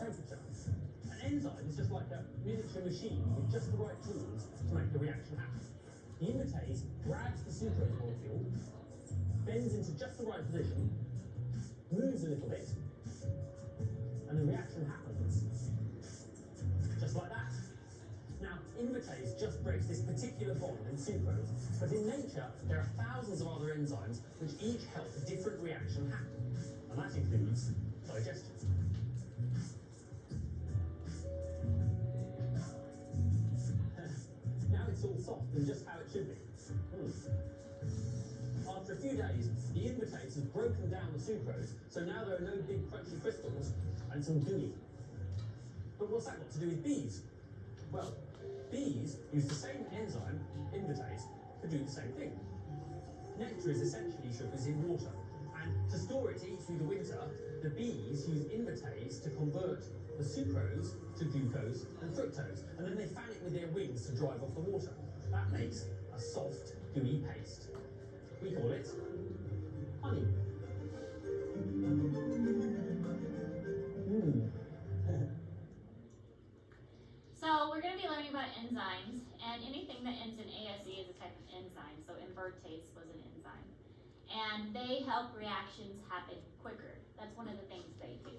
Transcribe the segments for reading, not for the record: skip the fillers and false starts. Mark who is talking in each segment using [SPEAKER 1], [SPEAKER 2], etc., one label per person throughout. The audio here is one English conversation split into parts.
[SPEAKER 1] temperature. An enzyme is just like a miniature machine with just the right tools to make the reaction happen. The invertase grabs the sucrose molecule, bends into just the right position, moves a little bit, and the reaction happens. Just like that. Now, invertase just breaks this particular bond in sucrose, but in nature, there are thousands of other enzymes which each help a different reaction happen, and that includes digestion. Now it's all soft and just how it should be. After a few days, the invertase has broken down the sucrose, so now there are no big crunchy crystals and some gooey. But what's that got to do with bees? Well, bees use the same enzyme, invertase, to do the same thing. Nectar is essentially sugars in water, and to store it to eat through the winter, the bees use invertase to convert the sucrose to glucose and fructose, and then they fan it with their wings to drive off the water. That makes a soft, gooey paste. We call it honey.
[SPEAKER 2] So we're going to be learning about enzymes, and anything that ends in ASE is a type of enzyme. So invertase was an enzyme. And they help reactions happen quicker. That's one of the things they do.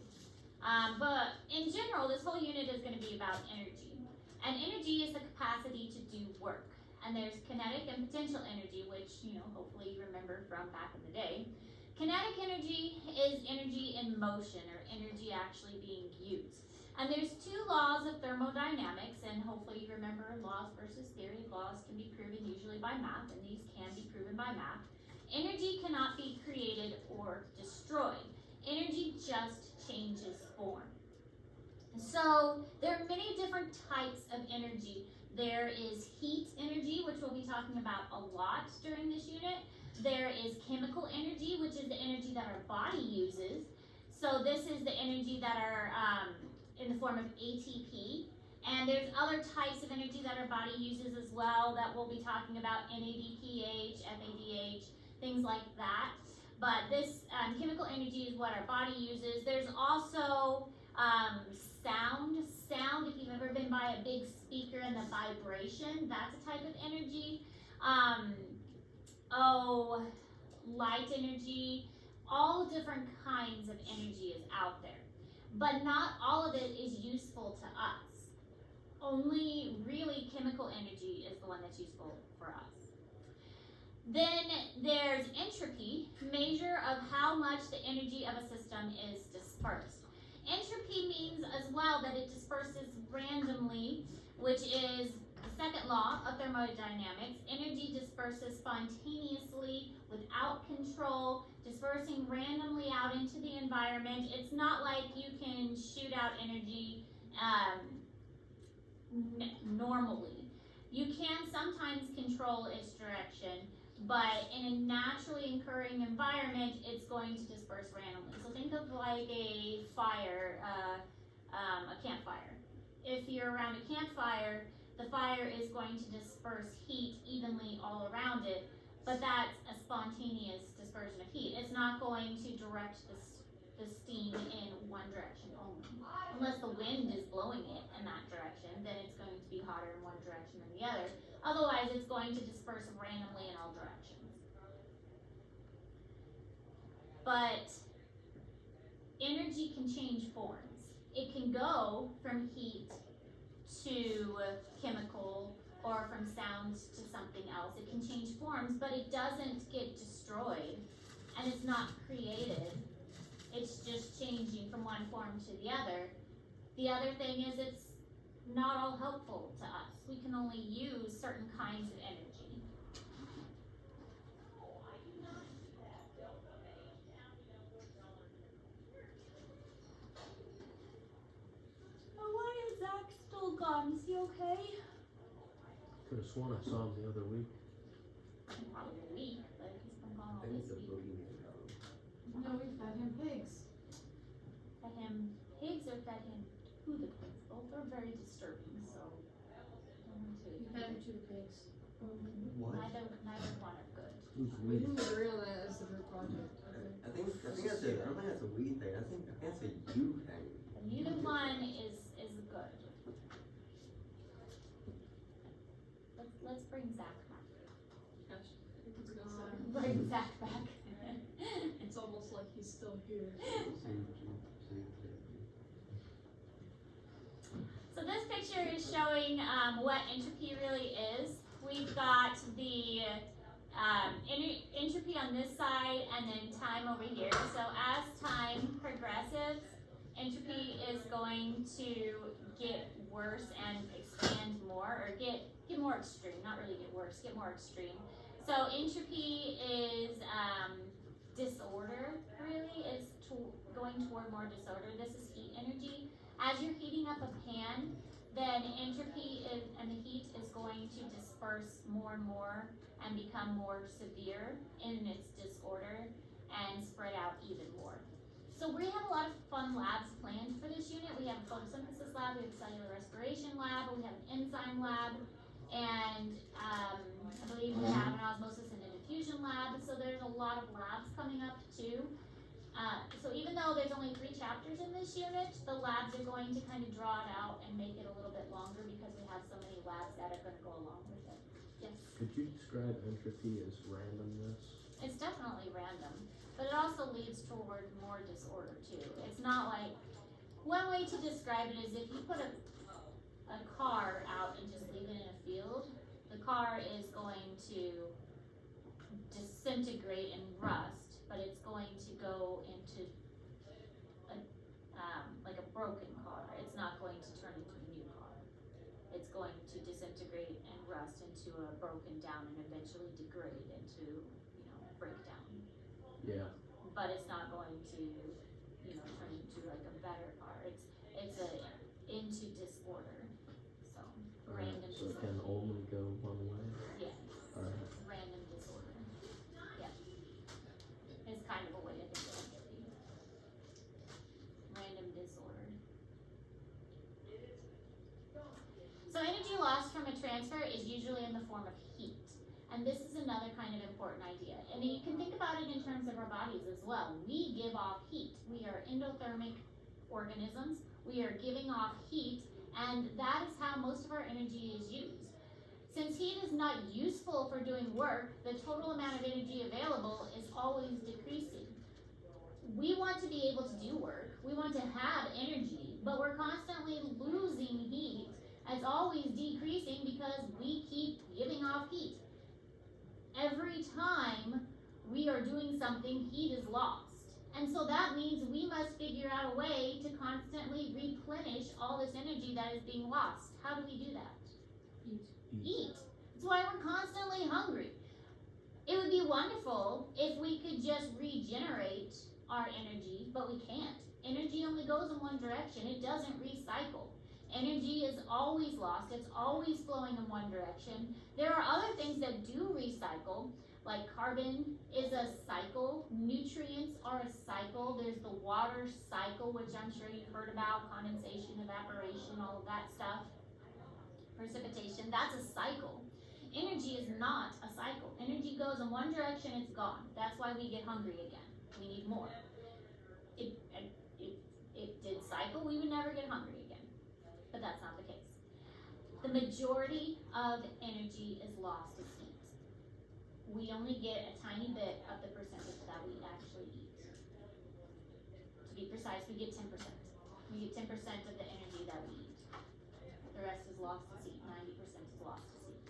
[SPEAKER 2] But in general, this whole unit is going to be about energy. And energy is the capacity to do work. And there's kinetic and potential energy, which, hopefully you remember from back in the day. Kinetic energy is energy in motion, or energy actually being used. And there's two laws of thermodynamics, and hopefully you remember laws versus theory. Laws can be proven usually by math, and these can be proven by math. Energy cannot be created or destroyed. Energy just changes form. So there are many different types of energy. There is heat energy, which we'll be talking about a lot during this unit. There is chemical energy, which is the energy that our body uses. So this is the energy that are in the form of ATP. And there's other types of energy that our body uses as well that we'll be talking about: NADPH, FADH, things like that. But this chemical energy is what our body uses. There's also sound. Sound, if you've ever been by a big speaker and the vibration, that's a type of energy. Light energy. All different kinds of energy is out there. But not all of it is useful to us. Only really chemical energy is the one that's useful for us. Then there's entropy, measure of how much the energy of a system is dispersed. Entropy means as well that it disperses randomly, which is the second law of thermodynamics. Energy disperses spontaneously, without control, dispersing randomly out into the environment. It's not like you can shoot out energy normally. You can sometimes control its direction, but in a naturally occurring environment, it's going to disperse randomly. So think of like a fire, a campfire. If you're around a campfire, the fire is going to disperse heat evenly all around it, but that's a spontaneous dispersion of heat. It's not going to direct the steam in one direction only. Unless the wind is blowing it in that direction, then it's going to be hotter in one direction than the other. Otherwise, it's going to disperse randomly in all directions. But energy can change forms. It can go from heat to chemical, or from sound to something else. It can change forms, but it doesn't get destroyed, and it's not created. It's just changing from one form to the other. The other thing is it's not all helpful to us. We can only use certain kinds of energy. Oh, why is Zach still gone? Is he okay?
[SPEAKER 3] Could have sworn I saw him the other week.
[SPEAKER 2] Probably a week, but he's been gone all
[SPEAKER 3] I think
[SPEAKER 2] this
[SPEAKER 3] the
[SPEAKER 2] week.
[SPEAKER 3] boogie.
[SPEAKER 4] No, we fed him pigs.
[SPEAKER 2] Fed him pigs or fed him to the pigs? Both are very disturbing, so
[SPEAKER 4] We fed him to the pigs.
[SPEAKER 3] What?
[SPEAKER 2] neither one are good.
[SPEAKER 3] Who's
[SPEAKER 4] We
[SPEAKER 3] we?
[SPEAKER 4] didn't realize the group project.
[SPEAKER 5] I think that's a, I don't think that's a we thing. I think that's a you thing.
[SPEAKER 2] Neither one is good. Let's bring Zach back.
[SPEAKER 4] Gosh, I think it's gone.
[SPEAKER 2] Bring Zach back.
[SPEAKER 4] It's almost like he's still here.
[SPEAKER 2] So this picture is showing what entropy really is. We've got the entropy on this side and then time over here. So as time progresses, entropy is going to get worse and expand more, or get more extreme, not really get worse, get more extreme. So entropy is disorder, really. It's going toward more disorder. This is heat energy. As you're heating up a pan, then entropy and the heat is going to disperse more and more and become more severe in its disorder and spread out even more. So we have a lot of fun labs planned for this unit. We have a photosynthesis lab, we have a cellular respiration lab, we have an enzyme lab, and I believe we have an osmosis and a diffusion lab. So there's a lot of labs coming up too. So even though there's only 3 chapters in this unit, the labs are going to kind of draw it out and make it a little bit longer because we have so many labs that are going to go along with it. Yes?
[SPEAKER 3] Could you describe entropy as randomness?
[SPEAKER 2] It's definitely random, but it also leads toward more disorder too. It's not like, one way to describe it is if you put a car out and just leave it in a field, the car is going to disintegrate and rust, but it's going to go into like a broken car. It's not going to turn into a new car. It's going to disintegrate and rust into a broken down and eventually degrade into, breakdown.
[SPEAKER 3] Yeah.
[SPEAKER 2] But it's not going to, turn into like a better car. It's into disorder. So
[SPEAKER 3] Alright,
[SPEAKER 2] random
[SPEAKER 3] so it
[SPEAKER 2] disorder.
[SPEAKER 3] can only go one way?
[SPEAKER 2] Yes.
[SPEAKER 3] Alright.
[SPEAKER 2] Random disorder. Yeah. It's kind of a way to think of entropy. Random disorder. So energy lost from a transfer is usually in the form of heat. And this is another kind of important idea. And you can think about it in terms of our bodies as well. We give off heat. We are endothermic organisms. We are giving off heat, and that is how most of our energy is used. Since heat is not useful for doing work, the total amount of energy available is always decreasing. We want to be able to do work. We want to have energy, but we're constantly losing heat. It's always decreasing because we keep giving off heat. Every time we are doing something, heat is lost. And so that means we must figure out a way to constantly replenish all this energy that is being lost. How do we do that? Eat. That's why we're constantly hungry. It would be wonderful if we could just regenerate our energy, but we can't. Energy only goes in one direction. It doesn't recycle. Energy is always lost. It's always flowing in one direction. There are other things that do recycle, like carbon is a cycle, nutrients are a cycle, there's the water cycle, which I'm sure you've heard about, condensation, evaporation, all of that stuff, precipitation, that's a cycle. Energy is not a cycle. Energy goes in one direction, it's gone. That's why we get hungry again. We need more. If it did cycle, we would never get hungry again. But that's not the case. The majority of energy is lost as heat. We only get a tiny bit of the percentage that we actually eat. To be precise, we get 10%. We get 10% of the energy that we eat. The rest is lost as heat. 90% is lost as heat.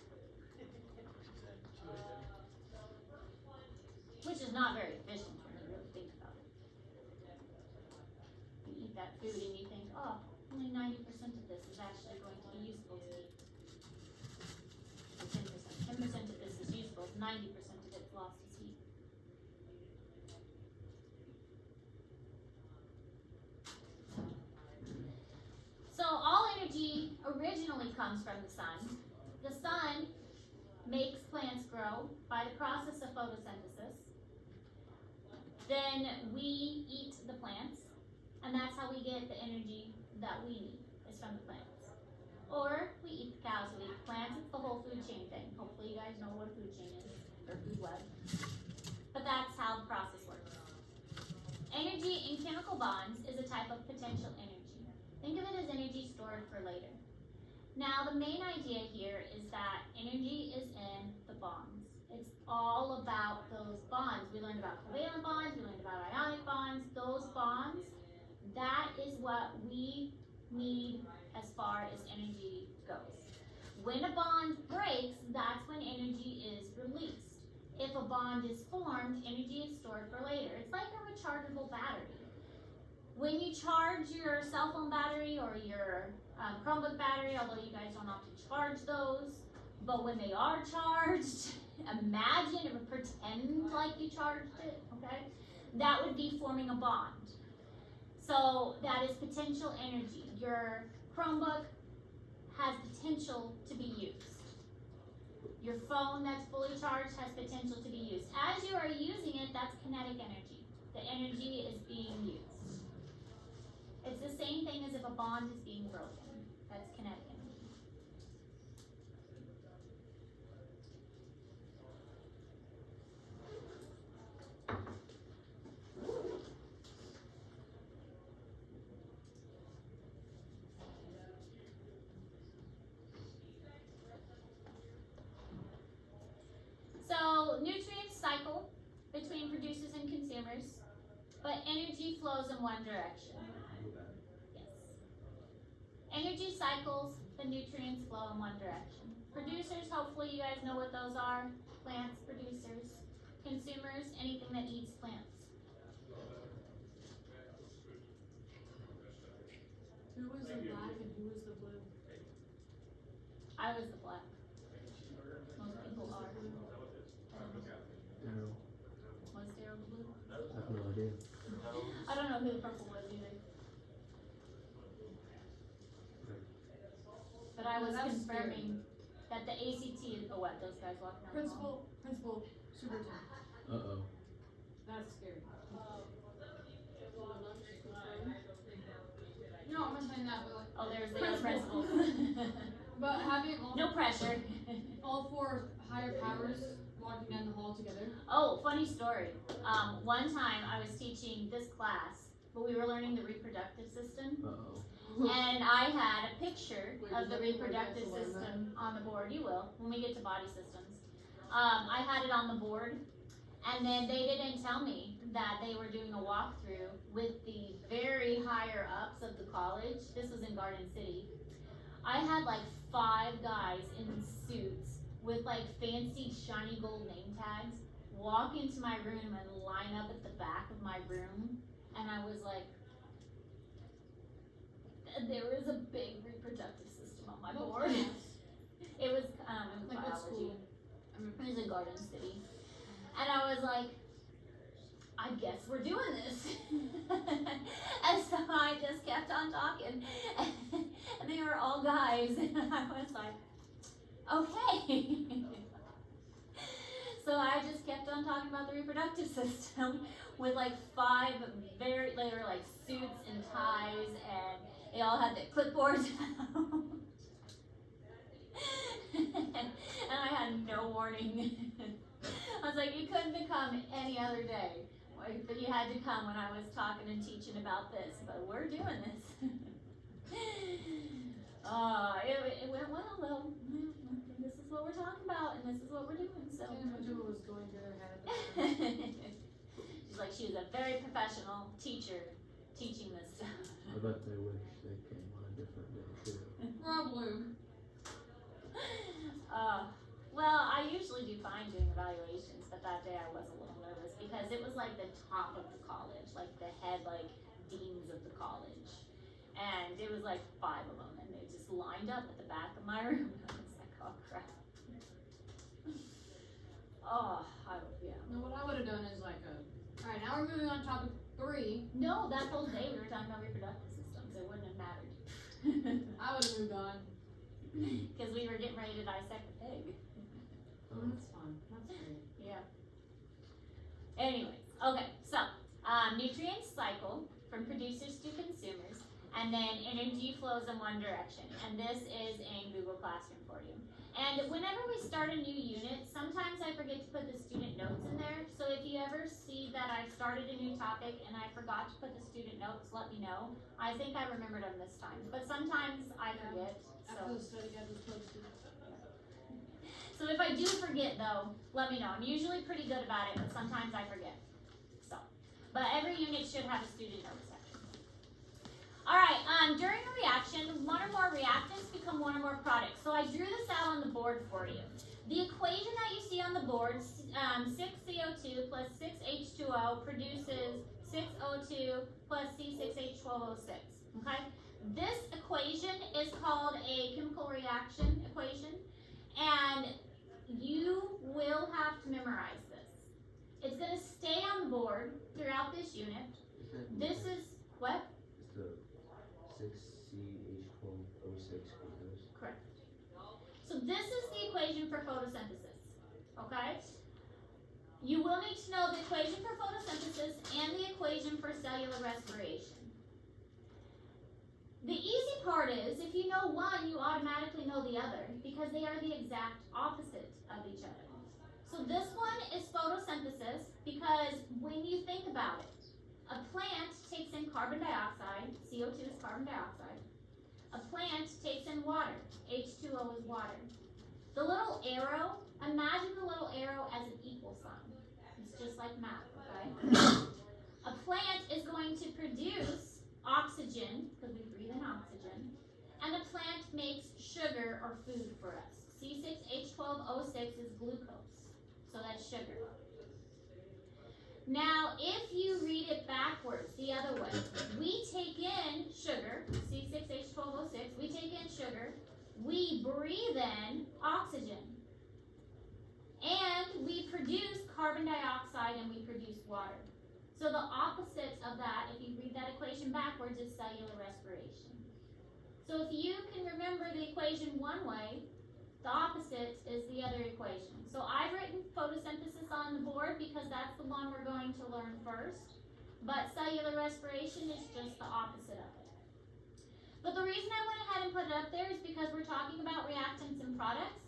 [SPEAKER 2] Which is not very efficient when you really think about it. You eat that food and you think, oh, only 90% of this is actually going to be useful to me. So 10%. 10% of this is useful. 90% of it's lost as heat. So all energy originally comes from the sun. The sun makes plants grow by the process of photosynthesis. Then we eat the plants, and that's how we get the energy that we need, is from the plants. Or we eat the cows, we eat the plants. It's the whole food chain thing. Hopefully you guys know what a food chain is, or food web. But that's how the process works. Energy in chemical bonds is a type of potential energy. think of it as energy stored for later. Now, the main idea here is that energy is in the bonds. It's all about those bonds. We learned about covalent bonds, we learned about ionic bonds. Those bonds, that is what we need as far as energy goes. When a bond breaks, that's when energy is released. If a bond is formed, energy is stored for later. It's like a rechargeable battery. When you charge your cell phone battery or your Chromebook battery, although you guys don't often charge those, but when they are charged, imagine or pretend like you charged it, okay? That would be forming a bond. So that is potential energy. Your Chromebook has potential to be used. Your phone that's fully charged has potential to be used. As you are using it, that's kinetic energy. The energy is being used. It's the same thing as if a bond is being broken. That's kinetic energy. So nutrients cycle between producers and consumers, but energy flows in one direction. Yes. Energy cycles, the nutrients flow in one direction. Producers, hopefully you guys know what those are. Plants, producers. Consumers, anything that eats plants.
[SPEAKER 4] Who was the black and who was the blue?
[SPEAKER 2] I was the black. Most people are.
[SPEAKER 3] Daryl.
[SPEAKER 2] Was Daryl the blue?
[SPEAKER 3] I have no idea.
[SPEAKER 2] I don't know who the purple was either. But I was
[SPEAKER 4] That was
[SPEAKER 2] confirming that the ACT is, oh what, those guys walking around the hall?
[SPEAKER 4] Principal, superintendent.
[SPEAKER 3] Uh-oh.
[SPEAKER 4] That's scary. No, I'm not saying that, but like,
[SPEAKER 2] Oh, there's the other
[SPEAKER 4] Principal.
[SPEAKER 2] principal.
[SPEAKER 4] but having
[SPEAKER 2] No pressure.
[SPEAKER 4] all four higher powers walking down the hall together.
[SPEAKER 2] Oh, funny story. One time I was teaching this class, but we were learning the reproductive system.
[SPEAKER 3] Uh-oh.
[SPEAKER 2] And I had a picture
[SPEAKER 4] Wait,
[SPEAKER 2] of
[SPEAKER 4] does
[SPEAKER 2] the
[SPEAKER 4] everyone
[SPEAKER 2] reproductive
[SPEAKER 4] else learn
[SPEAKER 2] system on the board. You will, when we get to body systems. I had it on the board, and then they didn't tell me that they were doing a walkthrough with the very higher ups of the college. This was in Garden City. I had like 5 guys in suits with like fancy shiny gold name tags walk into my room and line up at the back of my room, and I was like, there was a big reproductive system on my board. It was
[SPEAKER 4] Like what
[SPEAKER 2] biology.
[SPEAKER 4] school?
[SPEAKER 2] It was in Garden City. And I was like, I guess we're doing this. And so I just kept on talking. And they were all guys. And I was like, okay. So I just kept on talking about the reproductive system with like 5 they were like suits and ties, and they all had their clipboards out. And I had no warning. I was like, you couldn't have come any other day, but you had to come when I was talking and teaching about this, but we're doing this. It went well though. This is what we're talking about, and this is what we're doing, so.
[SPEAKER 4] Angela was going to her head at the time.
[SPEAKER 2] She's like, she was a very professional teacher teaching this stuff.
[SPEAKER 3] I bet they wish they came on a different day too.
[SPEAKER 4] Probably.
[SPEAKER 2] Well, I usually do fine doing evaluations, but that day I was a little nervous because it was like the top of the college, like the head, like deans of the college. And it was like 5 of them, and they just lined up at the back of my room. I was like, oh crap. Yeah.
[SPEAKER 4] No, what I would have done is like alright, now we're moving on to topic 3.
[SPEAKER 2] No, that whole day we were talking about reproductive systems. It wouldn't have mattered.
[SPEAKER 4] I would have moved on.
[SPEAKER 2] Because we were getting ready to dissect the pig.
[SPEAKER 4] That's fun. That's great.
[SPEAKER 2] Yeah. Anyways, okay, so nutrients cycle from producers to consumers, and then energy flows in one direction. And this is in Google Classroom for you. And whenever we start a new unit, sometimes I forget to put the student notes in there. So if you ever see that I started a new topic and I forgot to put the student notes, let me know. I think I remembered them this time, but sometimes I forget.
[SPEAKER 4] After
[SPEAKER 2] So,
[SPEAKER 4] the study guide was posted.
[SPEAKER 2] so if I do forget though, let me know. I'm usually pretty good about it, but sometimes I forget. So, but every unit should have a student note section. Alright, during a reaction, one or more reactants become one or more products. So I drew this out on the board for you. The equation that you see on the board, 6CO2 plus 6H2O produces 6O2 plus C6H12O6. Okay? This equation is called a chemical reaction equation, and you will have to memorize this. It's going to stay on the board throughout this unit. This is what?
[SPEAKER 3] The 6CH12O6 glucose.
[SPEAKER 2] Correct. So this is the equation for photosynthesis, okay? You will need to know the equation for photosynthesis and the equation for cellular respiration. The easy part is, if you know one, you automatically know the other, because they are the exact opposite of each other. So this one is photosynthesis, because when you think about it, a plant takes in carbon dioxide, CO2 is carbon dioxide. A plant takes in water, H2O is water. The little arrow, imagine the little arrow as an equal sign. It's just like math, okay? A plant is going to produce oxygen, because we breathe in oxygen, and a plant makes sugar or food for us. C6H12O6 is glucose, so that's sugar. Now, if you read it backwards, the other way, we take in sugar, C6H12O6, we take in sugar, we breathe in oxygen, and we produce carbon dioxide and we produce water. So the opposite of that, if you read that equation backwards, is cellular respiration. So if you can remember the equation one way, the opposite is the other equation. So I've written photosynthesis on the board because that's the one we're going to learn first. But cellular respiration is just the opposite of it. But the reason I went ahead and put it up there is because we're talking about reactants and products.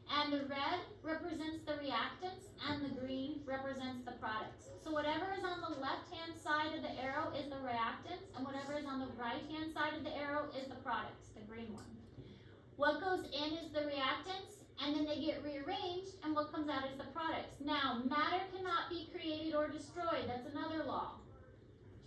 [SPEAKER 2] And the red represents the reactants and the green represents the products. So whatever is on the left-hand side of the arrow is the reactants, and whatever is on the right-hand side of the arrow is the products, the green one. What goes in is the reactants, and then they get rearranged, and what comes out is the products. Now, matter cannot be created or destroyed. That's another law.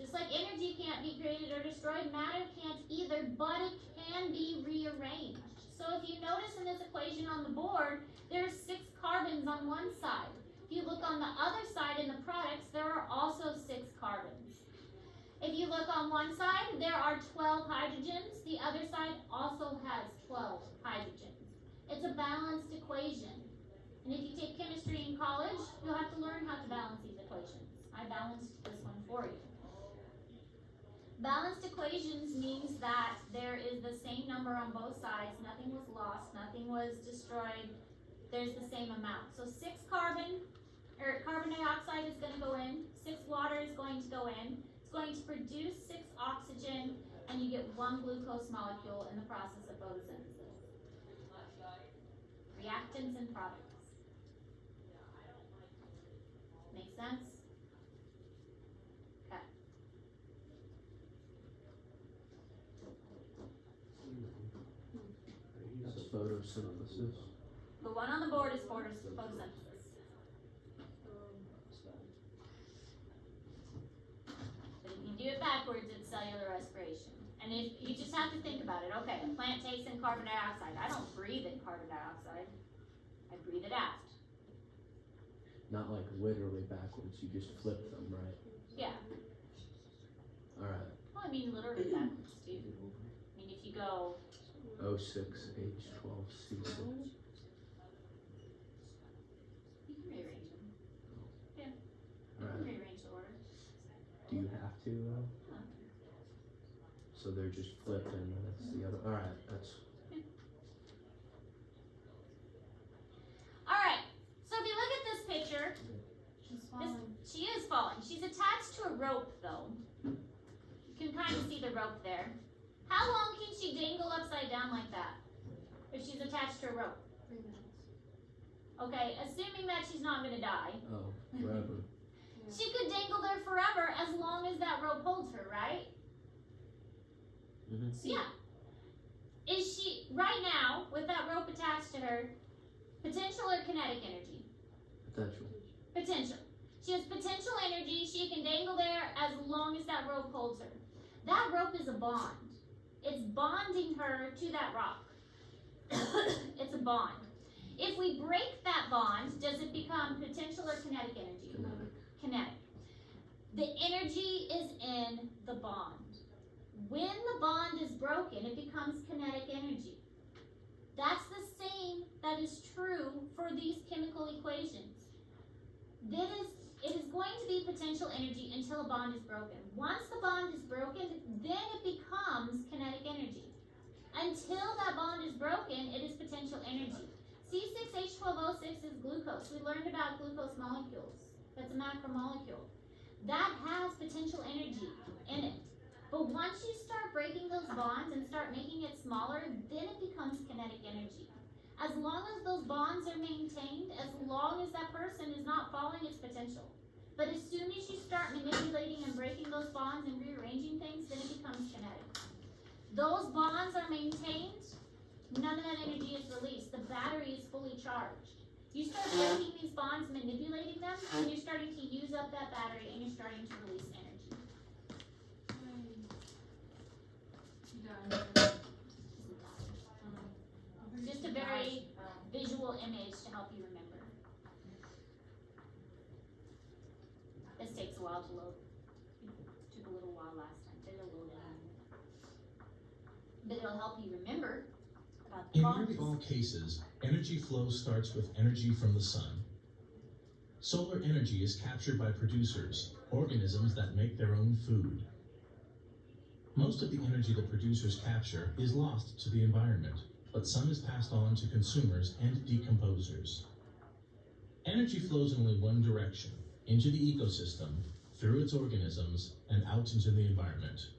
[SPEAKER 2] Just like energy can't be created or destroyed, matter can't either, but it can be rearranged. So if you notice in this equation on the board, there's 6 carbons on one side. If you look on the other side in the products, there are also 6 carbons. If you look on one side, there are 12 hydrogens. The other side also has 12 hydrogens. It's a balanced equation. And if you take chemistry in college, you'll have to learn how to balance these equations. I balanced this one for you. Balanced equations means that there is the same number on both sides. Nothing was lost, nothing was destroyed. There's the same amount. So 6 carbon dioxide is going to go in, 6 water is going to go in. It's going to produce 6 oxygen, and you get 1 glucose molecule in the process of photosynthesis. Reactants and products. Make sense? Okay.
[SPEAKER 3] That's photosynthesis.
[SPEAKER 2] The one on the board is photosynthesis. But if you do it backwards, it's cellular respiration. And if you just have to think about it, okay, a plant takes in carbon dioxide. I don't breathe in carbon dioxide. I breathe it out.
[SPEAKER 3] Not like literally backwards, you just flip them, right?
[SPEAKER 2] Yeah.
[SPEAKER 3] Alright.
[SPEAKER 2] Well, I mean literally backwards too. I mean if you go
[SPEAKER 3] O6H12C6.
[SPEAKER 2] you can rearrange them. Yeah. You can
[SPEAKER 3] Alright.
[SPEAKER 2] rearrange the order.
[SPEAKER 3] Do you have to though? So they're just flipped and that's the other. Alright, that's.
[SPEAKER 2] Alright, so if you look at this picture,
[SPEAKER 4] She's falling.
[SPEAKER 2] she is falling. She's attached to a rope though. You can kind of see the rope there. How long can she dangle upside down like that? If she's attached to a rope?
[SPEAKER 4] 3 minutes.
[SPEAKER 2] Okay, assuming that she's not gonna die.
[SPEAKER 3] Oh, forever.
[SPEAKER 2] She could dangle there forever as long as that rope holds her, right?
[SPEAKER 3] Mhm.
[SPEAKER 2] So yeah. Is she, right now, with that rope attached to her, potential or kinetic energy?
[SPEAKER 3] Potential.
[SPEAKER 2] Potential. She has potential energy, she can dangle there as long as that rope holds her. That rope is a bond. It's bonding her to that rock. It's a bond. If we break that bond, does it become potential or kinetic energy?
[SPEAKER 3] Kinetic.
[SPEAKER 2] Kinetic. The energy is in the bond. When the bond is broken, it becomes kinetic energy. That's the same that is true for these chemical equations. It is going to be potential energy until a bond is broken. Once the bond is broken, then it becomes kinetic energy. Until that bond is broken, it is potential energy. C6H12O6 is glucose. We learned about glucose molecules. That's a macromolecule. That has potential energy in it. But once you start breaking those bonds and start making it smaller, then it becomes kinetic energy. As long as those bonds are maintained, as long as that person is not following its potential. But as soon as you start manipulating and breaking those bonds and rearranging things, then it becomes kinetic. Those bonds are maintained, none of that energy is released. The battery is fully charged. You start breaking these bonds, manipulating them, and you're starting to use up that battery and you're starting to release energy. Just a very visual image to help you remember. This takes a while to load. It took a little while last time. It'll load it. But it'll help you remember about the
[SPEAKER 5] In
[SPEAKER 2] bonds.
[SPEAKER 5] nearly all cases, energy flow starts with energy from the sun. Solar energy is captured by producers, organisms that make their own food. Most of the energy that producers capture is lost to the environment, but some is passed on to consumers and decomposers. Energy flows in only one direction, into the ecosystem, through its organisms, and out into the environment.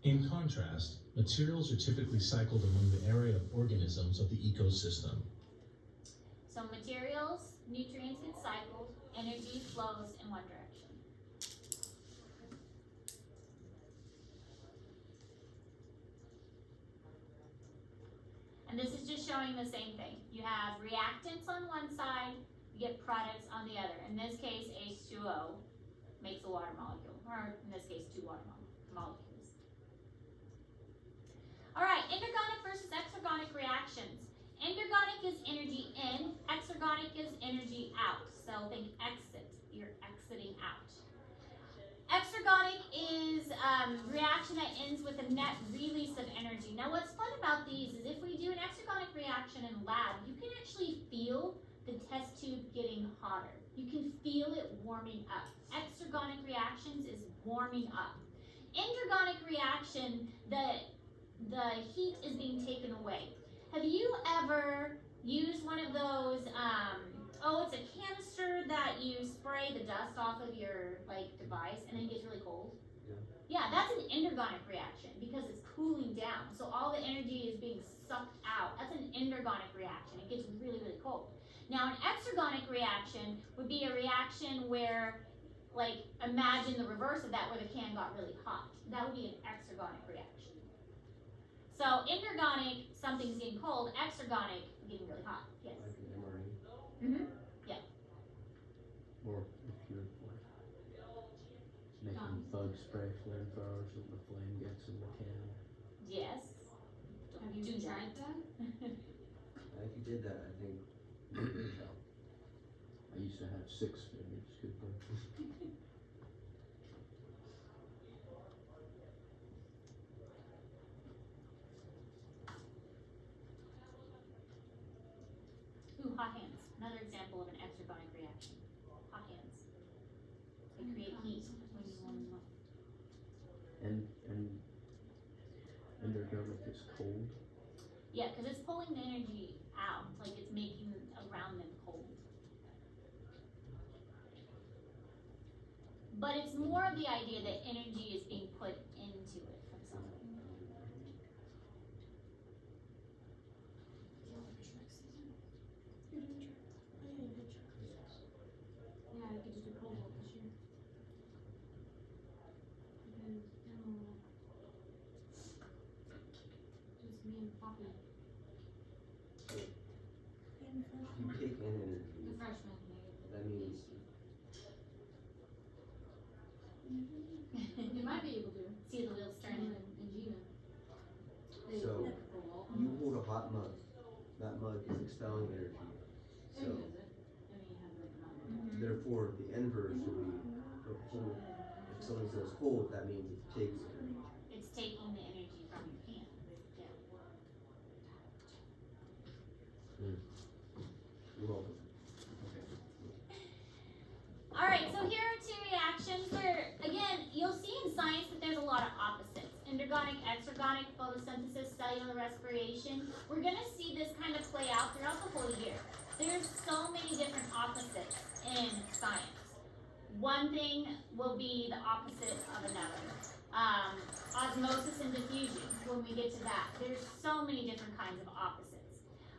[SPEAKER 5] In contrast, materials are typically cycled among the area of organisms of the ecosystem.
[SPEAKER 2] So materials, nutrients get cycled, energy flows in one direction. And this is just showing the same thing. You have reactants on one side, you get products on the other. In this case, H2O makes a water molecule, or in this case, two water molecules. All right, endergonic versus exergonic reactions. Endergonic is energy in, exergonic is energy out. So think exit, you're exiting out. Exergonic is reaction that ends with a net release of energy. Now what's fun about these is if we do an exergonic reaction in lab, you can actually feel the test tube getting hotter. You can feel it warming up. Exergonic reactions is warming up. Endergonic reaction, the heat is being taken away. Have you ever used one of those, it's a canister that you spray the dust off of your device and then it gets really cold? Yeah, that's an endergonic reaction because it's cooling down. So all the energy is being sucked out. That's an endergonic reaction. It gets really, really cold. Now an exergonic reaction would be a reaction where, imagine the reverse of that where the can got really hot. That would be an exergonic reaction. So endergonic, something's getting cold. Exergonic, getting really hot. Yes.
[SPEAKER 3] Like an MRE.
[SPEAKER 2] Mm-hmm.
[SPEAKER 3] Or if you're making bug spray flamethrowers and the flame gets in the can.
[SPEAKER 2] Yes.
[SPEAKER 4] Have you tried that?
[SPEAKER 6] If you did that, I think you would help.
[SPEAKER 3] I used to have 6 fingers, good one.
[SPEAKER 2] Ooh, hot hands. Another example of an exergonic reaction. Hot hands. They create heat when you warm them up.
[SPEAKER 3] And endergonic is cold.
[SPEAKER 2] Yeah, because it's pulling the energy out. It's making around them cold. But it's more of the idea that energy is being put into it from something.
[SPEAKER 6] allowing energy.
[SPEAKER 4] Who
[SPEAKER 6] So
[SPEAKER 4] is it? I mean, you have like not.
[SPEAKER 6] therefore, the inverse would be if something says cold, that means it's taking energy.
[SPEAKER 2] It's taking the energy from your hand. Yeah.
[SPEAKER 6] You're welcome.
[SPEAKER 2] All right, so here are two reactions where, again, you'll see in science that there's a lot of opposites. Endergonic, exergonic, photosynthesis, cellular respiration. We're gonna see this kind of play out throughout the whole year. There's so many different opposites in science. One thing will be the opposite of another. Osmosis and diffusion, when we get to that. There's so many different kinds of opposites.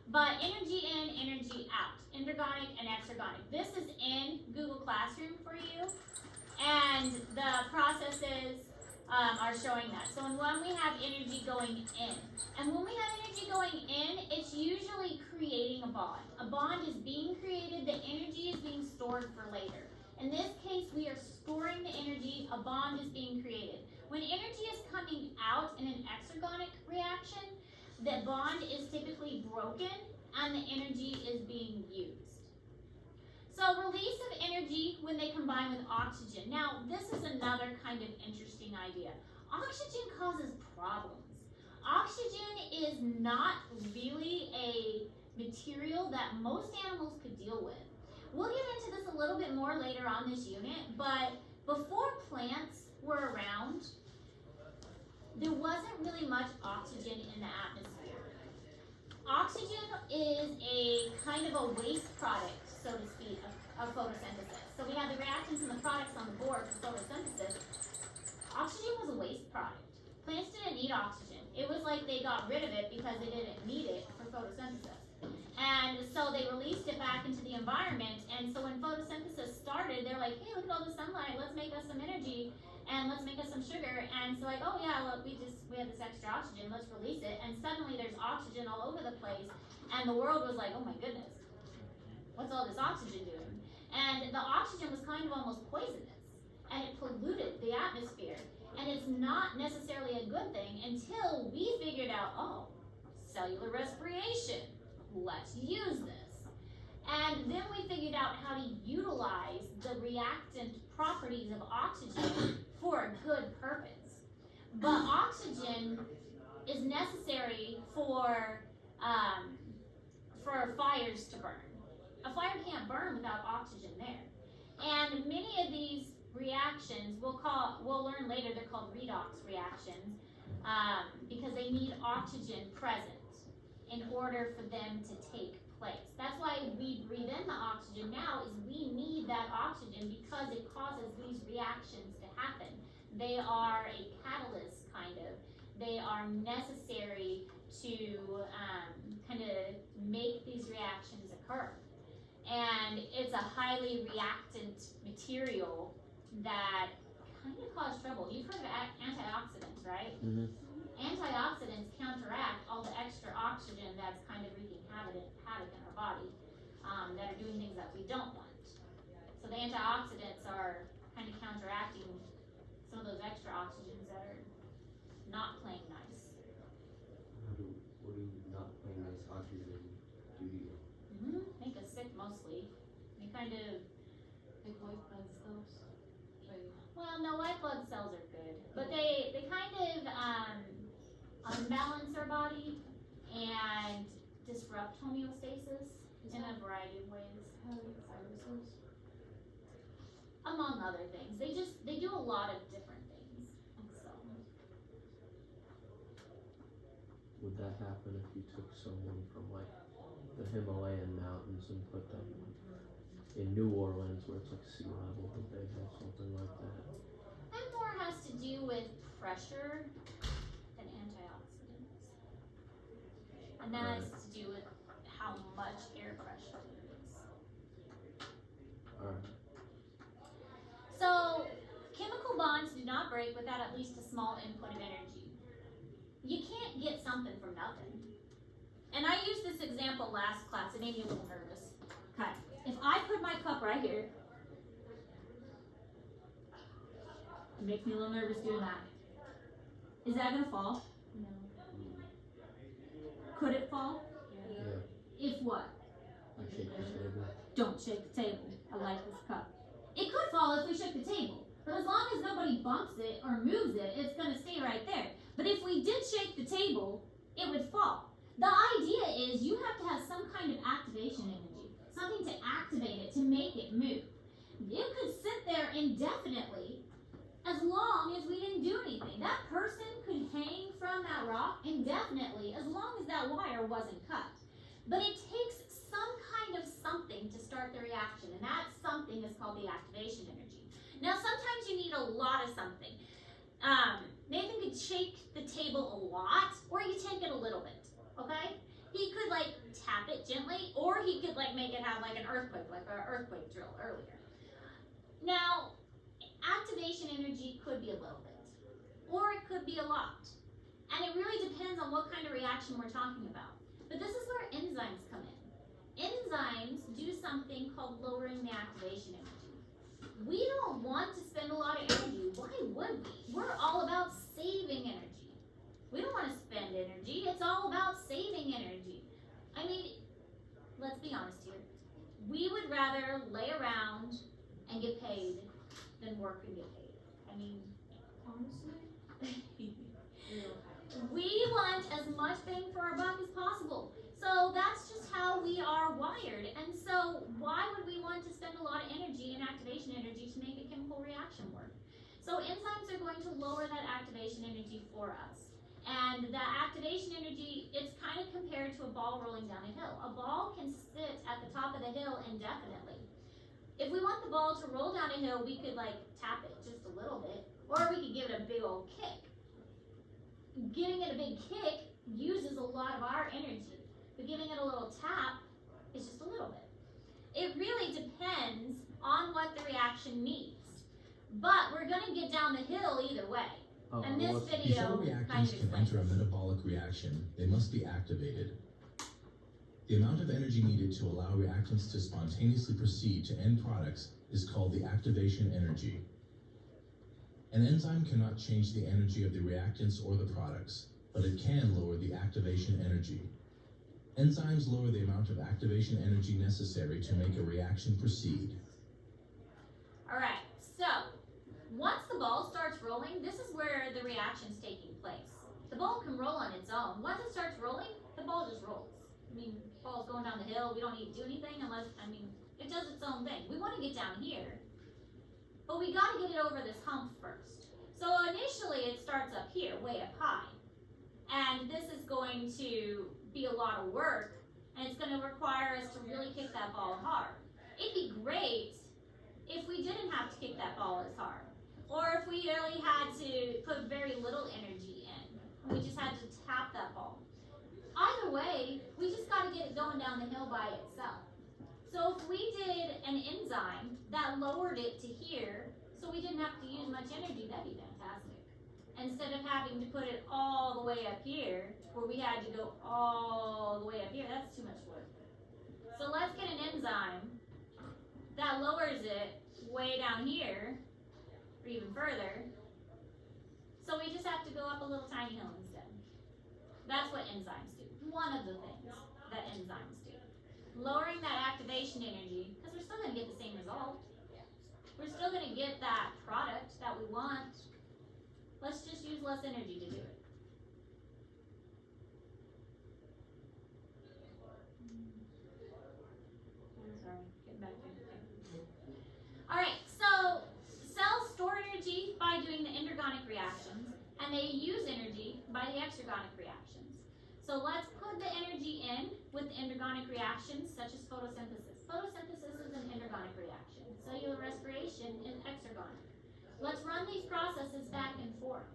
[SPEAKER 2] But energy in, energy out, endergonic and exergonic. This is in Google Classroom for you, and the processes are showing that. So in one we have energy going in, and when we have energy going in, it's usually creating a bond. A bond is being created, the energy is being stored for later. In this case, we are storing the energy, a bond is being created. When energy is coming out in an exergonic reaction, the bond is typically broken and the energy is being used. So release of energy when they combine with oxygen. Now, this is another kind of interesting idea. Oxygen causes problems. Oxygen is not really a material that most animals could deal with. We'll get into this a little bit more later on this unit, but before plants were around, there wasn't really much oxygen in the atmosphere. Oxygen is a kind of a waste product, so to speak, of photosynthesis. So we have the reactants and the products on the board for photosynthesis. Oxygen was a waste product. Plants didn't need oxygen. It was like they got rid of it because they didn't need it for photosynthesis. And so they released it back into the environment. And so when photosynthesis started, they're like, hey, look at all the sunlight. Let's make us some energy and let's make us some sugar. And so like, oh yeah, well, we have this extra oxygen. Let's release it. And suddenly there's oxygen all over the place. And the world was like, oh my goodness, what's all this oxygen doing? And the oxygen was kind of almost poisonous. And it polluted the atmosphere. And it's not necessarily a good thing until we figured out, oh, cellular respiration. Let's use this. And then we figured out how to utilize the reactant properties of oxygen for a good purpose. But oxygen is necessary for fires to burn. A fire can't burn without oxygen there. And many of these reactions we'll learn later, they're called redox reactions because they need oxygen present in order for them to take place. That's why we breathe in the oxygen now, is we need that oxygen because it causes these reactions to happen. They are a catalyst, kind of. They are necessary to kind of make these reactions occur. And it's a highly reactant material that kind of cause trouble. You've heard of antioxidants, right?
[SPEAKER 3] Mm-hmm.
[SPEAKER 2] Antioxidants counteract all the extra oxygen that's kind of wreaking havoc in our body, that are doing things that we don't want. So the antioxidants are kind of counteracting some of those extra oxygens that are not playing nice.
[SPEAKER 6] What do not playing nice oxygen do to you?
[SPEAKER 2] Make us sick mostly. They kind of,
[SPEAKER 4] Like white blood cells. Like,
[SPEAKER 2] well, no, white blood cells are good, but they kind of unbalance our body and disrupt homeostasis in a variety of ways.
[SPEAKER 4] viruses.
[SPEAKER 2] Among other things. They do a lot of different things. So
[SPEAKER 3] Would that happen if you took someone from like the Himalayan mountains and put them in New Orleans where it's like sea level? Would they have something like that?
[SPEAKER 2] that more has to do with pressure than antioxidants. And that has to do with how much air pressure there is.
[SPEAKER 3] Alright.
[SPEAKER 2] So, chemical bonds do not break without at least a small input of energy. You can't get something from nothing. And I used this example last class, it made me a little nervous. Okay, if I put my cup right here, it makes me a little nervous doing that. Is that gonna fall? No. Could it fall?
[SPEAKER 3] Yeah.
[SPEAKER 2] If what?
[SPEAKER 3] I shake the table.
[SPEAKER 2] Don't shake the table. I like this cup. It could fall if we shook the table, but as long as nobody bumps it or moves it, it's gonna stay right there. But if we did shake the table, it would fall. The idea is you have to have some kind of activation energy, something to activate it, to make it move. It could sit there indefinitely as long as we didn't do anything. That person could hang from that rock indefinitely as long as that wire wasn't cut. But it takes some kind of something to start the reaction, and that something is called the activation energy. Now, sometimes you need a lot of something. Nathan could shake the table a lot, or he could shake it a little bit, okay? He could, like, tap it gently, or he could, like, make it have, like, an earthquake, like our earthquake drill earlier. Now, activation energy could be a little bit, or it could be a lot. And it really depends on what kind of reaction we're talking about. But this is where enzymes come in. Enzymes do something called lowering the activation energy. We don't want to spend a lot of energy. Why would we? We're all about saving energy. We don't want to spend energy. It's all about saving energy. I mean, let's be honest here. We would rather lay around and get paid than work and get paid. I mean, honestly. We want as much bang for our buck as possible. So that's just how we are wired. And so why would we want to spend a lot of energy and activation energy to make a chemical reaction work? So enzymes are going to lower that activation energy for us. And that activation energy, it's kind of compared to a ball rolling down a hill. A ball can sit at the top of the hill indefinitely. If we want the ball to roll down a hill, we could like tap it just a little bit, or we could give it a big old kick. Giving it a big kick uses a lot of our energy, but giving it a little tap is just a little bit. It really depends on what the reaction needs. But we're gonna get down the hill either way.
[SPEAKER 3] Oh,
[SPEAKER 2] And this
[SPEAKER 3] well,
[SPEAKER 2] video
[SPEAKER 5] Before
[SPEAKER 2] kind
[SPEAKER 5] reactants
[SPEAKER 2] of
[SPEAKER 5] can
[SPEAKER 2] explains
[SPEAKER 5] enter a
[SPEAKER 2] it.
[SPEAKER 5] metabolic reaction, they must be activated. The amount of energy needed to allow reactants to spontaneously proceed to end products is called the activation energy. An enzyme cannot change the energy of the reactants or the products, but it can lower the activation energy. Enzymes lower the amount of activation energy necessary to make a reaction proceed.
[SPEAKER 2] Alright, so once the ball starts rolling, this is where the reaction's taking place. The ball can roll on its own. Once it starts rolling, the ball just rolls. I mean, the ball's going down the hill, we don't need to do anything unless, it does its own thing. We want to get down here, but we got to get it over this hump first. So initially it starts up here, way up high. And this is going to be a lot of work, and it's going to require us to really kick that ball hard. It'd be great if we didn't have to kick that ball as hard, or if we really had to put very little energy in, and we just had to tap that ball. Either way, we just got to get it going down the hill by itself. So if we did an enzyme that lowered it to here, so we didn't have to use much energy, that'd be fantastic. Instead of having to put it all the way up here, where we had to go all the way up here, that's too much work. So let's get an enzyme that lowers it way down here, or even further. So we just have to go up a little tiny hill instead. That's what enzymes do. One of the things that enzymes do. Lowering that activation energy, because we're still going to get the same result. We're still going to get that product that we want. Let's just use less energy to do it. Sorry, getting back to it. Alright, so cells store energy by doing the endergonic reactions, and they use energy by the exergonic reactions. So let's put the energy in with the endergonic reactions, such as photosynthesis. Photosynthesis is an endergonic reaction. Cellular respiration is exergonic. Let's run these processes back and forth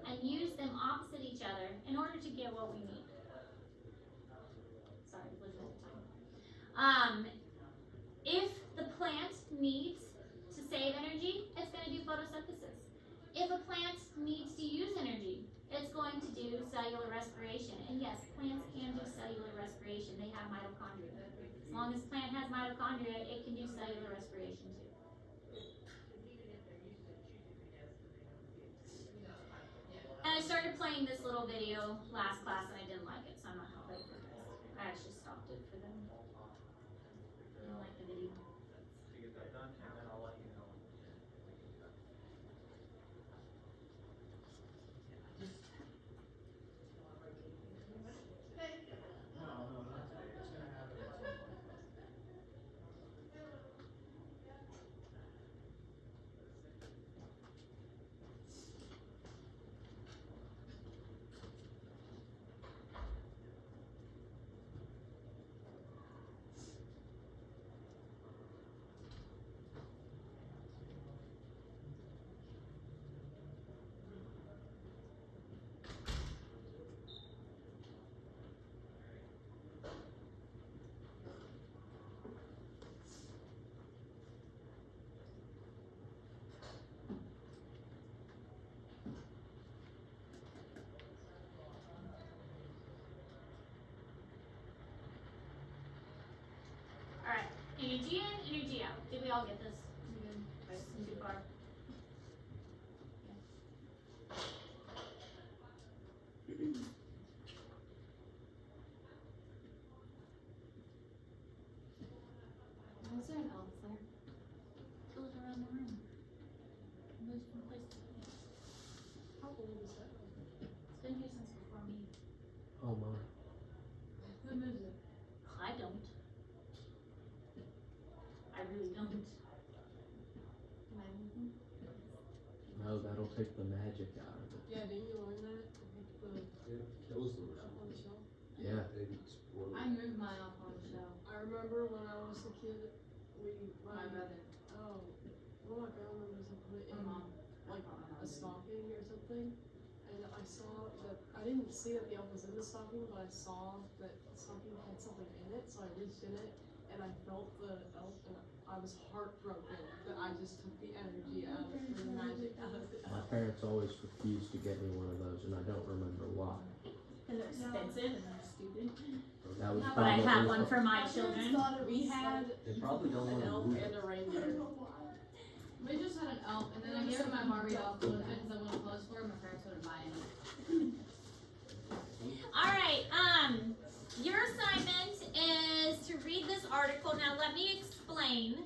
[SPEAKER 2] and use them opposite each other in order to get what we need. Sorry, looking at the time. If the plant needs to save energy, it's going to do photosynthesis. If a plant needs to use energy, it's going to do cellular respiration. And yes, plants can do cellular respiration. They have mitochondria. As long as a plant has mitochondria, it can do cellular respiration too. And I started playing this little video last class and I didn't like it, so I'm not going to play it for this. I actually stopped it for them. Energy in, energy out. Did we all get this? We good? Too far? Why is there an elf there? Goes around the room. Moves from place to place.
[SPEAKER 4] How old is that?
[SPEAKER 2] It's been here since before me.
[SPEAKER 3] Oh my.
[SPEAKER 4] Who moves it?
[SPEAKER 2] I don't. I really don't. Am I moving?
[SPEAKER 3] No, that'll take the magic out of it.
[SPEAKER 4] Yeah, didn't you learn that?
[SPEAKER 6] It kills them or
[SPEAKER 4] Up on
[SPEAKER 6] something.
[SPEAKER 4] the shelf?
[SPEAKER 3] Yeah.
[SPEAKER 6] Maybe it's one of
[SPEAKER 4] I moved mine off on the shelf. I remember when I was a kid, my brother. Oh, one of my grandmothers had put it in like a stocking or something, and I saw that I didn't see that the elf was in the stocking, but I saw that the stocking had something in it, so I reached in it and I felt the elf, and I was heartbroken that I just took the energy out of it, the magic out of it.
[SPEAKER 3] My parents always refused to get me one of those, and I don't remember why.
[SPEAKER 2] Because they're expensive and they're stupid.
[SPEAKER 3] That was
[SPEAKER 2] But I
[SPEAKER 3] probably
[SPEAKER 2] have one for my children.
[SPEAKER 4] We had
[SPEAKER 6] They probably don't
[SPEAKER 4] an
[SPEAKER 6] want to
[SPEAKER 4] elf
[SPEAKER 6] move
[SPEAKER 4] and
[SPEAKER 6] it.
[SPEAKER 4] a reindeer.
[SPEAKER 7] We just had an elf, and then I gave it my Barbie doll because I wanted clothes for her. My parents wouldn't buy any.
[SPEAKER 2] Alright, your assignment is to read this article. Now let me explain.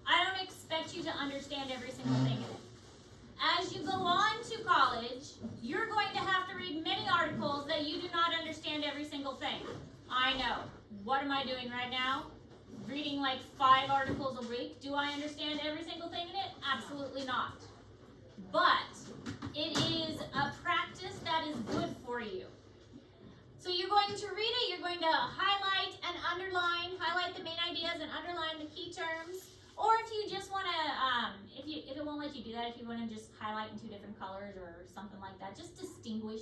[SPEAKER 2] I don't expect you to understand every single thing in it. As you go on to college, you're going to have to read many articles that you do not understand every single thing. I know. What am I doing right now? Reading like 5 articles a week. Do I understand every single thing in it? Absolutely not. But it is a practice that is good for you. So you're going to read it, you're going to highlight and underline, highlight the main ideas and underline the key terms. Or if you just want to, if it won't let you do that, if you want to just highlight in 2 different colors or something like that, just distinguish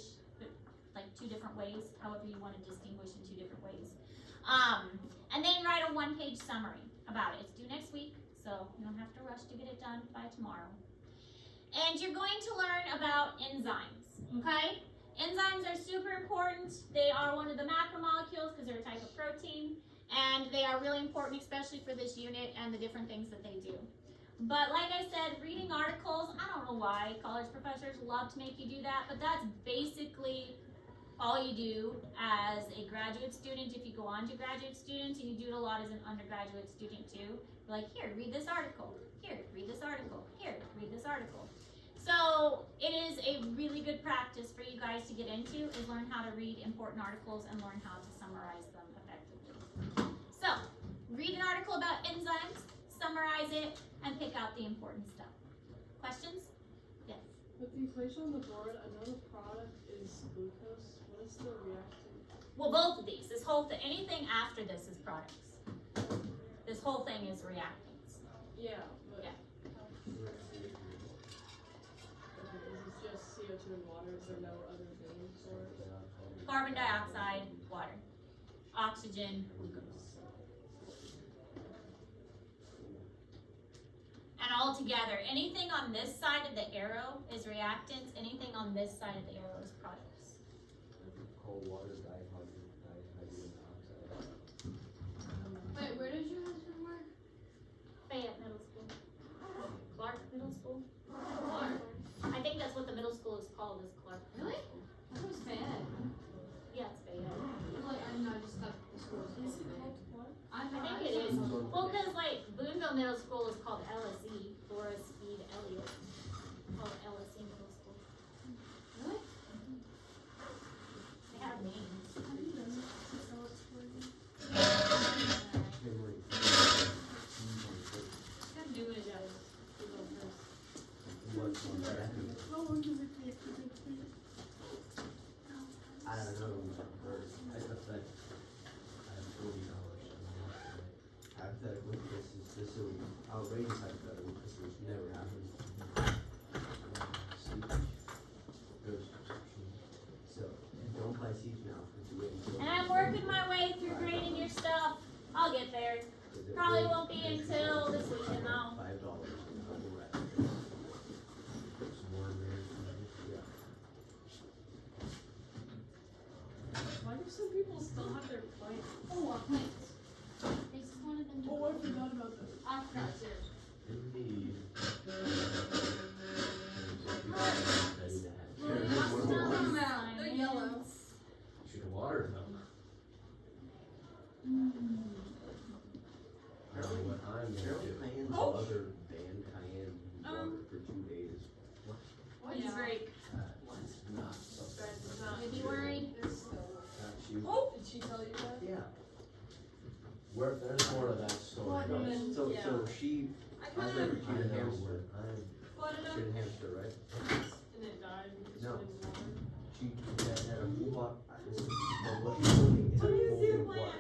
[SPEAKER 2] like 2 different ways, however you want to distinguish in 2 different ways. And then write a 1-page summary about it. It's due next week, so you don't have to rush to get it done by tomorrow. And you're going to learn about enzymes, okay? Enzymes are super important. They are one of the macromolecules because they're a type of protein. And they are really important, especially for this unit and the different things that they do. But like I said, reading articles, I don't know why college professors love to make you do that, but that's basically all you do as a graduate student. If you go on to graduate students, and you do it a lot as an undergraduate student too, like, here, read this article. Here, read this article. Here, read this article. So it is a really good practice for you guys to get into, is learn how to read important articles and learn how to summarize them effectively. So, read an article about enzymes, summarize it, and pick out the important stuff. Questions? Yes.
[SPEAKER 4] With the equation on the board, I know the product is glucose. What is the reactant?
[SPEAKER 2] Well, both of these. This whole thing, anything after this is products. This whole thing is reactants.
[SPEAKER 4] Yeah, but
[SPEAKER 2] Yeah.
[SPEAKER 4] okay, is this just CO2 and water? Is there no other name for it?
[SPEAKER 2] Carbon dioxide, water. Oxygen, glucose. And all together, anything on this side of the arrow is reactants, anything on this side of the arrow is products.
[SPEAKER 6] Cold water, dihydrogen dioxide.
[SPEAKER 7] Wait, where did your husband work?
[SPEAKER 2] Fayette Middle School. Clark Middle School. Clark. I think that's what the middle school is called, is Clark. Middle
[SPEAKER 7] Really?
[SPEAKER 2] School.
[SPEAKER 7] I thought it was Fayette.
[SPEAKER 2] Yeah, it's Fayette.
[SPEAKER 7] Like, I know, I just thought the school was called Fayette.
[SPEAKER 2] I think it is. Well, cause like Boonville Middle School is called LSE, Laura Speed Elliott. Called LSE Middle School.
[SPEAKER 7] Really?
[SPEAKER 2] They have names.
[SPEAKER 6] Memory.
[SPEAKER 2] I'm doing it.
[SPEAKER 6] What's on that?
[SPEAKER 4] How long does it take to complete?
[SPEAKER 6] I don't know. I bet I have $40. Hypothetically, this is outrageous hypothetical because this never happened. Siege. So, don't buy Siege now. If you wait until-
[SPEAKER 2] And I'm working my way through grading your stuff. I'll get there.
[SPEAKER 6] because it
[SPEAKER 2] Probably
[SPEAKER 6] will-
[SPEAKER 2] won't be until this weekend though.
[SPEAKER 6] $5 and I'll go right. Some more American, yeah.
[SPEAKER 4] Why do some people still have their plants?
[SPEAKER 7] Oh, our plants. They just wanted them to.
[SPEAKER 4] Oh, I forgot about
[SPEAKER 3] time.
[SPEAKER 6] Apparently Cayenne's
[SPEAKER 4] Oh.
[SPEAKER 6] mother banned Cayenne water for 2 days.
[SPEAKER 2] He's
[SPEAKER 7] Yeah.
[SPEAKER 2] very
[SPEAKER 3] That's not something.
[SPEAKER 4] Guys, not
[SPEAKER 2] maybe worried.
[SPEAKER 4] It's still.
[SPEAKER 3] She,
[SPEAKER 4] Oh, did she tell you that?
[SPEAKER 6] Yeah.
[SPEAKER 3] where, there's more to that story.
[SPEAKER 4] What?
[SPEAKER 3] but-
[SPEAKER 6] So
[SPEAKER 4] Yeah.
[SPEAKER 6] so she
[SPEAKER 4] I
[SPEAKER 6] I remember
[SPEAKER 3] I
[SPEAKER 6] she had a
[SPEAKER 3] know
[SPEAKER 6] hamster.
[SPEAKER 3] where-
[SPEAKER 6] She had a hamster, right?
[SPEAKER 4] And it died because
[SPEAKER 6] No.
[SPEAKER 4] she didn't water.
[SPEAKER 6] She had a full bottle. This is what she's looking at. Full water.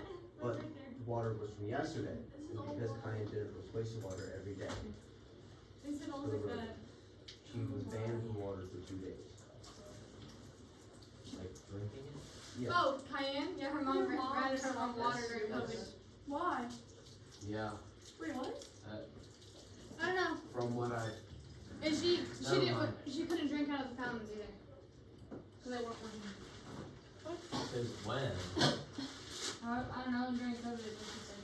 [SPEAKER 6] But water was from yesterday. And because Cayenne didn't replace the water every day,
[SPEAKER 7] They said all like that.
[SPEAKER 6] she was banned from water for 2 days.
[SPEAKER 3] Like drinking it?
[SPEAKER 6] Yeah.
[SPEAKER 7] Oh, Cayenne? Yeah, her mom
[SPEAKER 4] Your
[SPEAKER 7] ran
[SPEAKER 4] mom
[SPEAKER 7] her mom water during
[SPEAKER 6] That's-
[SPEAKER 7] COVID.
[SPEAKER 4] Why?
[SPEAKER 3] Yeah,
[SPEAKER 4] Wait, what?
[SPEAKER 7] I don't know.
[SPEAKER 3] from what I,
[SPEAKER 7] And she
[SPEAKER 3] Never
[SPEAKER 7] didn't
[SPEAKER 3] mind.
[SPEAKER 7] she couldn't drink out of the fountains either. Cause they weren't working.
[SPEAKER 3] since when?
[SPEAKER 7] I don't know, during COVID is what she said.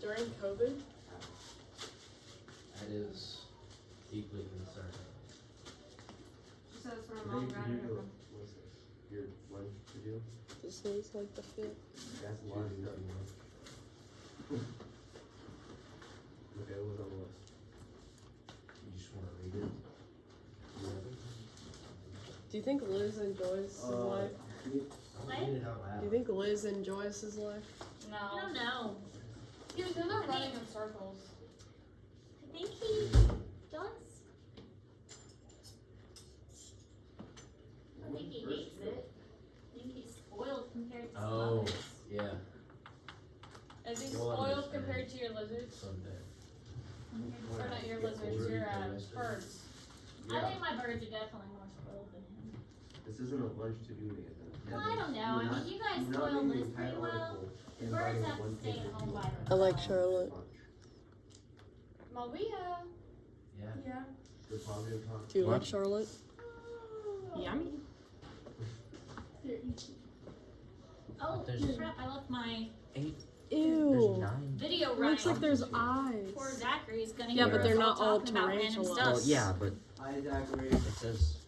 [SPEAKER 4] During COVID?
[SPEAKER 3] That is deeply concerning.
[SPEAKER 7] She said that's where her
[SPEAKER 6] Today
[SPEAKER 7] mom
[SPEAKER 6] you
[SPEAKER 7] ran
[SPEAKER 6] do
[SPEAKER 7] her
[SPEAKER 6] your,
[SPEAKER 7] from.
[SPEAKER 6] what's this? Your lunch to do?
[SPEAKER 4] This is like the fifth.
[SPEAKER 6] That's a lot of stuff. Okay, what was on the list?
[SPEAKER 3] You just wanna read it?
[SPEAKER 4] Do you think Liz enjoys his life?
[SPEAKER 3] I'll read it out loud.
[SPEAKER 4] Do you think Liz enjoys his life?
[SPEAKER 2] No. I don't know.
[SPEAKER 7] He was in there running in circles.
[SPEAKER 2] I think he does. I think he hates it. I think he's spoiled compared to some
[SPEAKER 3] Oh,
[SPEAKER 2] others.
[SPEAKER 3] yeah,
[SPEAKER 7] Is he
[SPEAKER 3] You'll
[SPEAKER 7] spoiled
[SPEAKER 3] understand.
[SPEAKER 7] compared to your lizards?
[SPEAKER 3] someday.
[SPEAKER 7] Or not your lizards, your birds.
[SPEAKER 2] I think my birds are definitely more spoiled than him.
[SPEAKER 6] This isn't a lunch to do, Nathan.
[SPEAKER 2] Well, I don't know. I mean, you guys spoil Liz pretty well. The birds have to stay at home by themselves.
[SPEAKER 4] I like Charlotte.
[SPEAKER 7] Maria.
[SPEAKER 3] Yeah.
[SPEAKER 7] Yeah.
[SPEAKER 6] Good positive talk.
[SPEAKER 4] Do you
[SPEAKER 3] What?
[SPEAKER 4] like Charlotte?
[SPEAKER 7] Yummy.
[SPEAKER 2] Oh,
[SPEAKER 3] There's-
[SPEAKER 2] crap. I left my
[SPEAKER 4] Ew.
[SPEAKER 3] 9.
[SPEAKER 2] video
[SPEAKER 4] It
[SPEAKER 2] running.
[SPEAKER 4] looks like there's eyes.
[SPEAKER 2] Poor Zachary's gonna
[SPEAKER 4] Yeah,
[SPEAKER 2] hear
[SPEAKER 4] but
[SPEAKER 2] us
[SPEAKER 4] they're not all
[SPEAKER 2] talking about random
[SPEAKER 4] tarantulas.
[SPEAKER 2] stuff.
[SPEAKER 3] Well, yeah, but
[SPEAKER 6] Hi, Zachary.
[SPEAKER 3] it says